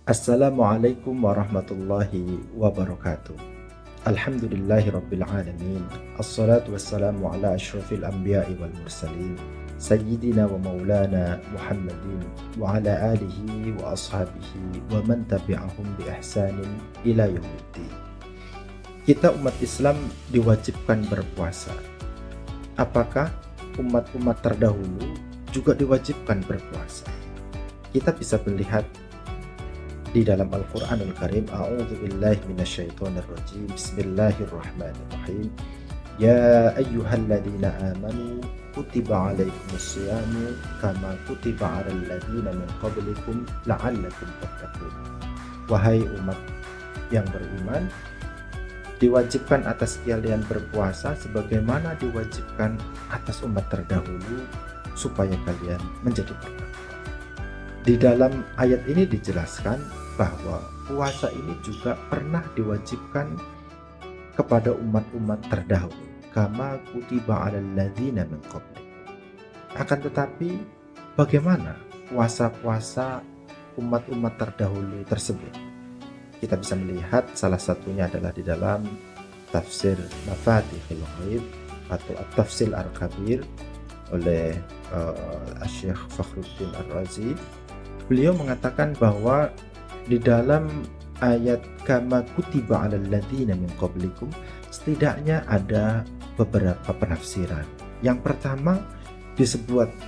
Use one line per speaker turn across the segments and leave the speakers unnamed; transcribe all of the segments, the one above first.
Assalamualaikum warahmatullahi wabarakatuh. Alhamdulillahi rabbil alamin. Assalatu wassalamu ala asyrafil anbiya'i wal mursalin Sayyidina wa maulana Muhammadin wa ala alihi wa ashabihi wa man tabi'ahum bi ihsanin ila yaumiddin. Kita umat Islam diwajibkan berpuasa. Apakah umat-umat terdahulu juga diwajibkan berpuasa? Kita bisa melihat di dalam Al-Quranul Karim. A'udzu billahi minasyaitonir rajim. Bismillahirrahmanirrahim. Ya ayyuhalladzina amanu kutiba alaikumus syiyamu kama kutiba 'alal ladzina min qablikum la'allakum tattaqun. Wahai umat yang beriman, diwajibkan atas kalian berpuasa sebagaimana diwajibkan atas umat terdahulu supaya kalian menjadi bertakwa. Di dalam ayat ini dijelaskan bahwa puasa ini juga pernah diwajibkan kepada umat-umat terdahulu, kama kutiba 'alal ladzina min qablikum. Akan tetapi bagaimana puasa-puasa umat-umat terdahulu tersebut? Kita bisa melihat salah satunya adalah di dalam tafsir Mafatihul Ghaib atau At-Tafsir Al-Kabir oleh Syekh Fakhruddin Ar-Razi. Beliau mengatakan bahwa di dalam ayat kama kutiba 'alal ladzina min qablikum setidaknya ada beberapa penafsiran. Yang pertama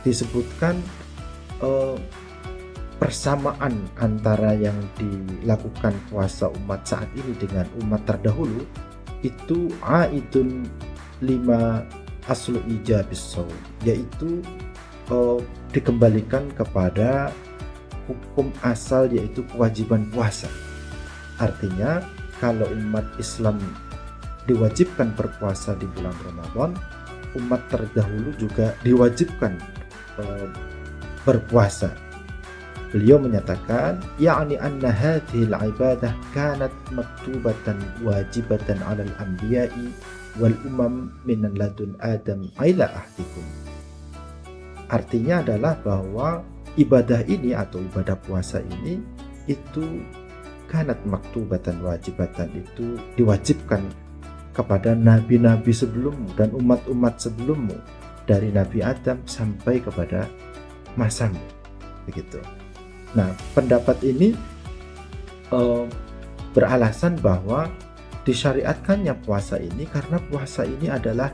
disebutkan persamaan antara yang dilakukan puasa umat saat ini dengan umat terdahulu itu aidun lima aslu ijabis shaum, yaitu dikembalikan kepada hukum asal yaitu kewajiban puasa. Artinya kalau umat Islam diwajibkan berpuasa di bulan Ramadan, umat terdahulu juga diwajibkan berpuasa. Beliau menyatakan ya'ni anna hadhil ibadah kanat maktubatan wajibatan 'alal anbiya'i wal umam minan ladun adam ila ahdikum. Artinya adalah bahwa ibadah ini atau ibadah puasa ini itu kanat maktubatan wajibatan, itu diwajibkan kepada nabi-nabi sebelummu dan umat-umat sebelummu dari Nabi Adam sampai kepada masamu, begitu. Nah, pendapat ini beralasan bahwa disyariatkannya puasa ini karena puasa ini adalah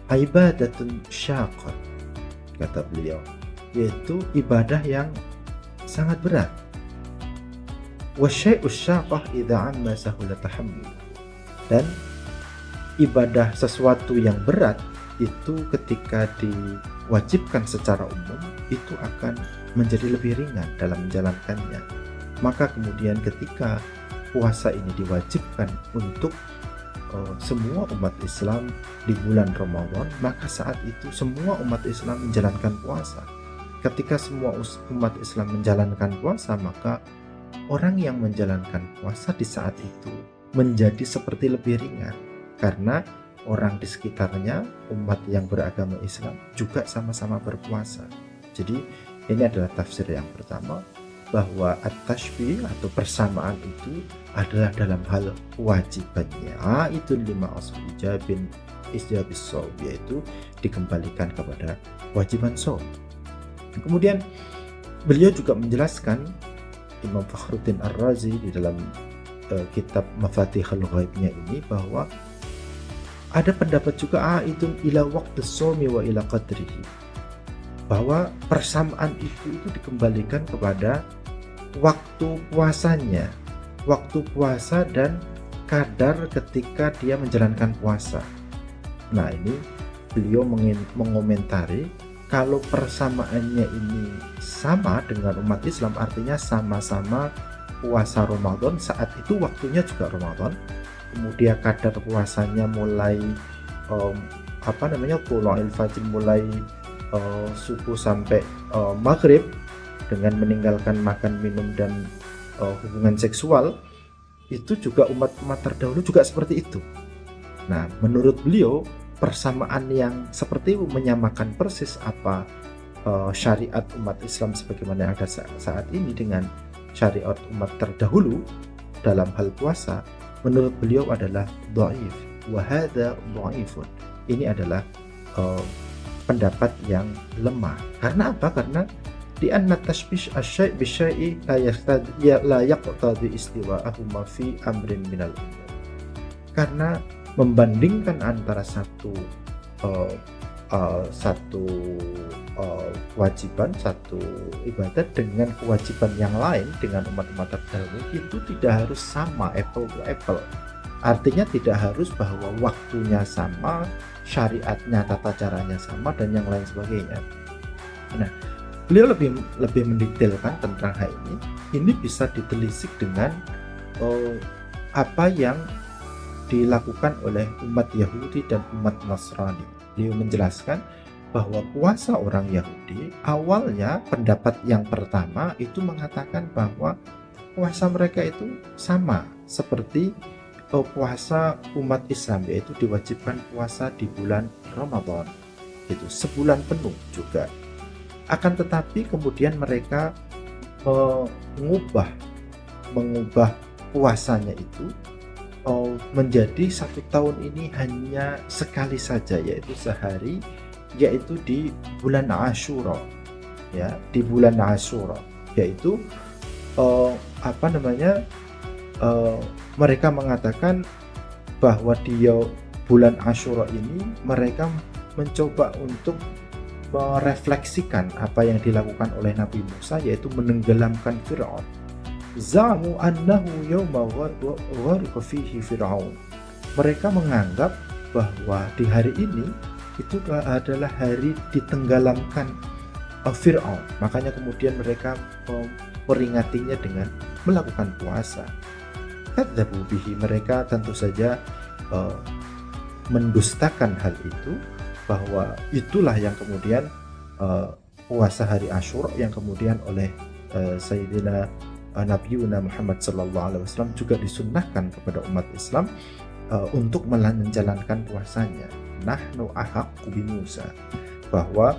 ibadatun syaqqah, kata beliau, yaitu ibadah yang sangat berat. Wasyai'us syaqqah idza amma sahula tahammul. Dan ibadah sesuatu yang berat itu ketika diwajibkan secara umum itu akan menjadi lebih ringan dalam menjalankannya. Maka kemudian ketika puasa ini diwajibkan untuk semua umat Islam di bulan Ramadan, maka saat itu semua umat Islam menjalankan puasa. Ketika semua umat Islam menjalankan puasa, maka orang yang menjalankan puasa di saat itu menjadi seperti lebih ringan, karena orang di sekitarnya, umat yang beragama Islam juga sama-sama berpuasa. Jadi ini adalah tafsir yang pertama, bahwa at-tashbih atau persamaan itu adalah dalam hal kewajibannya. Itu lima asal ijabis shaum, yaitu dikembalikan kepada kewajiban shaum. Kemudian beliau juga menjelaskan, Imam Fakhruddin Ar-Razi di dalam kitab Mafatihul Ghaibnya ini, bahwa ada pendapat juga itu ila waqti shaumi wa ila qadrihi, bahwa persamaan itu dikembalikan kepada waktu puasanya, waktu puasa dan kadar ketika dia menjalankan puasa. Nah, ini beliau mengomentari kalau persamaannya ini sama dengan umat Islam, artinya sama-sama puasa Ramadan, saat itu waktunya juga Ramadan, kemudian kadar puasanya mulai tulu'il fajr, mulai subuh sampai maghrib dengan meninggalkan makan minum dan hubungan seksual, itu juga umat-umat terdahulu juga seperti itu. Nah, menurut beliau persamaan yang seperti itu menyamakan persis apa syariat umat Islam sebagaimana yang ada saat ini dengan syariat umat terdahulu dalam hal puasa menurut beliau adalah dhaif wa hadza dhaifun. Ini adalah pendapat yang lemah. Karena apa? Karena di anna tashbih asy-syai' bisyai' la yaqtadi istiwa'ahuma fi amrin minal umur. Karena membandingkan antara satu kewajiban, satu ibadat dengan kewajiban yang lain dengan umat-umat terdahulu itu tidak harus sama, apple to apple. Artinya tidak harus bahwa waktunya sama, syariatnya, tata caranya sama, dan yang lain sebagainya. Nah, beliau lebih mendetailkan tentang hal ini. Ini bisa ditelisik dengan apa yang dilakukan oleh umat Yahudi dan umat Nasrani. Beliau menjelaskan bahwa puasa orang Yahudi awalnya pendapat yang pertama itu mengatakan bahwa puasa mereka itu sama seperti puasa umat Islam, yaitu diwajibkan puasa di bulan Ramadan, itu sebulan penuh juga. Akan tetapi kemudian mereka mengubah puasanya itu menjadi satu tahun ini hanya sekali saja, yaitu sehari, yaitu di bulan Ashura, ya, di bulan Ashura, yaitu mereka mengatakan bahwa di bulan Ashura ini mereka mencoba untuk merefleksikan apa yang dilakukan oleh Nabi Musa, yaitu menenggelamkan Fir'aun. Za'mu annahu yawma ghariqa fihi Fir'aun. Mereka menganggap bahwa di hari ini itu adalah hari ditenggelamkan Fir'aun. Makanya kemudian mereka memperingatinya dengan melakukan puasa. Kadzabu bihi, mereka tentu saja mendustakan hal itu, bahwa itulah yang kemudian puasa hari Asyura yang kemudian oleh Sayyidina Nabiuna Muhammad SAW juga disunnahkan kepada umat Islam untuk menjalankan puasanya. Nahnu ahaqqu bi Musa, bahwa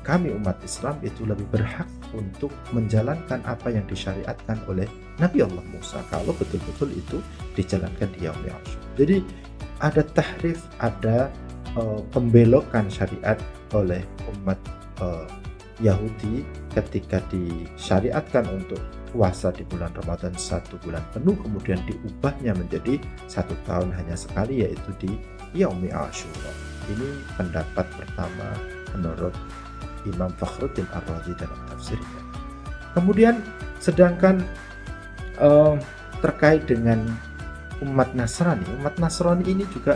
kami umat Islam itu lebih berhak untuk menjalankan apa yang disyariatkan oleh Nabi Allah Musa kalau betul-betul itu dijalankan di Yaumul Ashura. Jadi ada tahrif, ada pembelokan syariat oleh umat Yahudi ketika disyariatkan untuk puasa di bulan Ramadan 1 bulan penuh, kemudian diubahnya menjadi 1 tahun hanya sekali, yaitu di Yaumul Ashura. Ini pendapat pertama menurut Imam Fakhruddin Ar-Razi dalam tafsirnya. Kemudian sedangkan terkait dengan umat Nasrani ini juga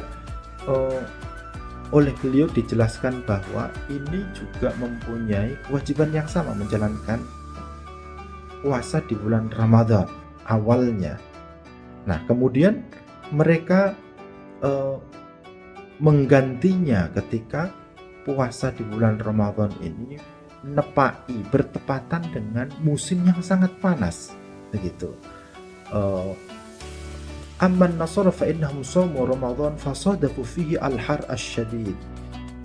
oleh beliau dijelaskan bahwa ini juga mempunyai kewajiban yang sama, menjalankan puasa di bulan Ramadan awalnya. Nah, kemudian mereka menggantinya ketika puasa di bulan Ramadan ini bertepatan dengan musim yang sangat panas, begitu. Amman nasara fa innahum shamu Ramadan fasadafu fihi al-har asy-syadid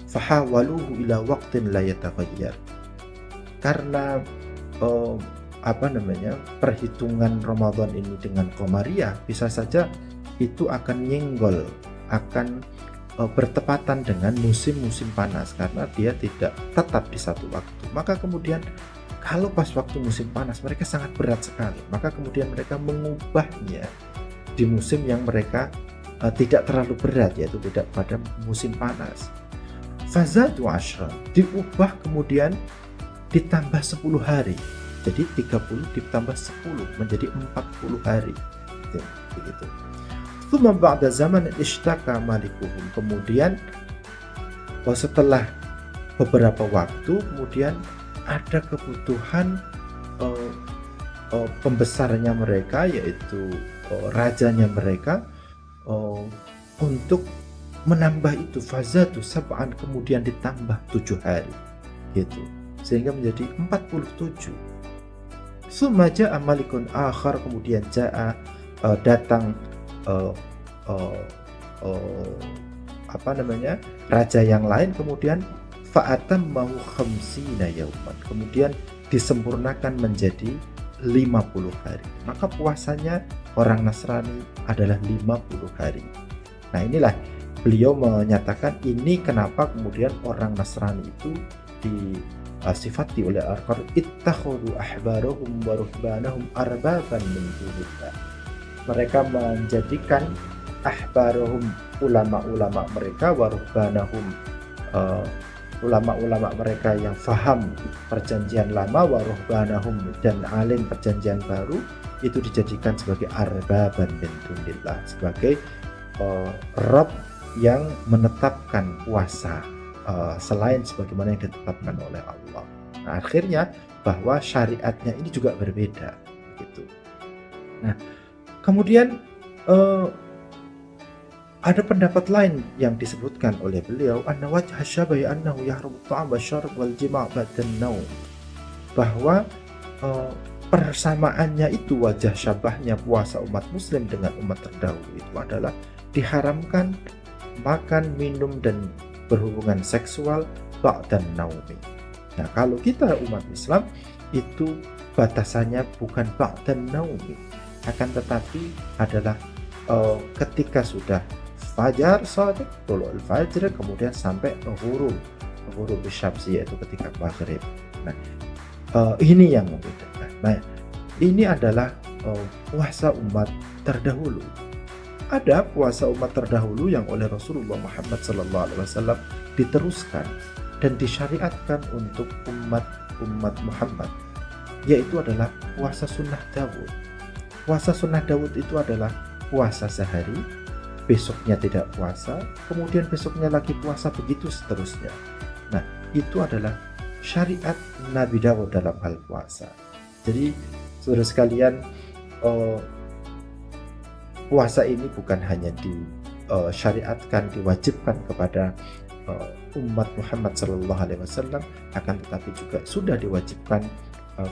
fahawaluhu ila waqtin la yataghayyar. Karena perhitungan Ramadan ini dengan qamariyah bisa saja itu akan nyenggol, akan bertepatan dengan musim-musim panas, karena dia tidak tetap di satu waktu. Maka kemudian kalau pas waktu musim panas mereka sangat berat sekali, maka kemudian mereka mengubahnya di musim yang mereka tidak terlalu berat, yaitu tidak pada musim panas. Fazadu ashran, diubah kemudian ditambah 10 hari, jadi 30 ditambah 10 menjadi 40 hari, begitu. Tsumma ba'da zaman ishtaka malikuhum, kemudian setelah beberapa waktu kemudian ada kebutuhan pembesarnya mereka, yaitu rajanya mereka, untuk menambah itu fazatu sab'an, kemudian ditambah 7 hari, gitu, sehingga menjadi 47. Tsumma ja'a malikun akhar, kemudian datang raja yang lain, kemudian fa'atammahu khamsina yauman, kemudian disempurnakan menjadi 50 hari. Maka puasanya orang Nasrani adalah 50 hari. Nah, inilah beliau menyatakan ini kenapa kemudian orang Nasrani itu disifati oleh Al-Qur'an, ittakhadhu ahbarahum wa ruhbanahum arbaban min dunillah. Mereka menjadikan ahbarahum, ulama-ulama mereka, wa ruhbanahum, ulama-ulama mereka yang faham perjanjian lama, wa ruhbanahum, dan alim perjanjian baru, itu dijadikan sebagai arbaban min dunillah, sebagai Rabb yang menetapkan puasa selain sebagaimana yang ditetapkan oleh Allah. Nah, akhirnya bahwa syariatnya ini juga berbeda gitu. Nah, kemudian ada pendapat lain yang disebutkan oleh beliau, anna wajha syabahi annahu yahrumu at-ta'am wasyarab wal jima' ba'dan naum, bahwa persamaannya itu, wajah syabahnya puasa umat muslim dengan umat terdahulu itu adalah diharamkan makan, minum, dan berhubungan seksual ba'dan naumi. Nah, kalau kita umat Islam itu batasannya bukan ba'dan naumi, akan tetapi adalah ketika sudah fajar shadiq, tulu'ul fajr, kemudian sampai ghurub syamsi, yaitu ketika maghrib. Nah, ini yang membedakan. Nah, ini adalah puasa umat terdahulu. Ada puasa umat terdahulu yang oleh Rasulullah Muhammad SAW diteruskan dan disyariatkan untuk umat Muhammad, yaitu adalah puasa sunnah Daud. Puasa sunnah Daud itu adalah puasa sehari, besoknya tidak puasa, kemudian besoknya lagi puasa, begitu seterusnya. Nah, itu adalah syariat Nabi Daud dalam hal puasa. Jadi, saudara sekalian, puasa ini bukan hanya disyariatkan, diwajibkan kepada umat Muhammad SAW, akan tetapi juga sudah diwajibkan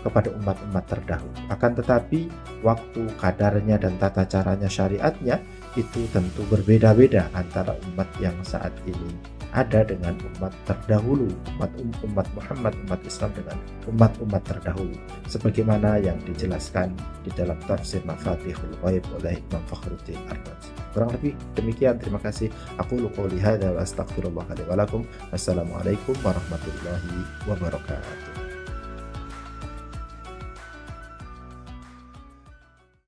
kepada umat-umat terdahulu. Akan tetapi waktu, kadarnya, dan tata caranya, syariatnya itu tentu berbeda-beda antara umat yang saat ini ada dengan umat terdahulu, umat Muhammad, umat Islam dengan umat-umat terdahulu, sebagaimana yang dijelaskan di dalam tafsir Mafatihul Ghaib oleh Imam Fakhruddin Ar-Razi. Kurang lebih demikian. Terima kasih. Aqulu qouli hadza wa astaghfirullah li wa lakum. Wassalamualaikum warahmatullahi wabarakatuh.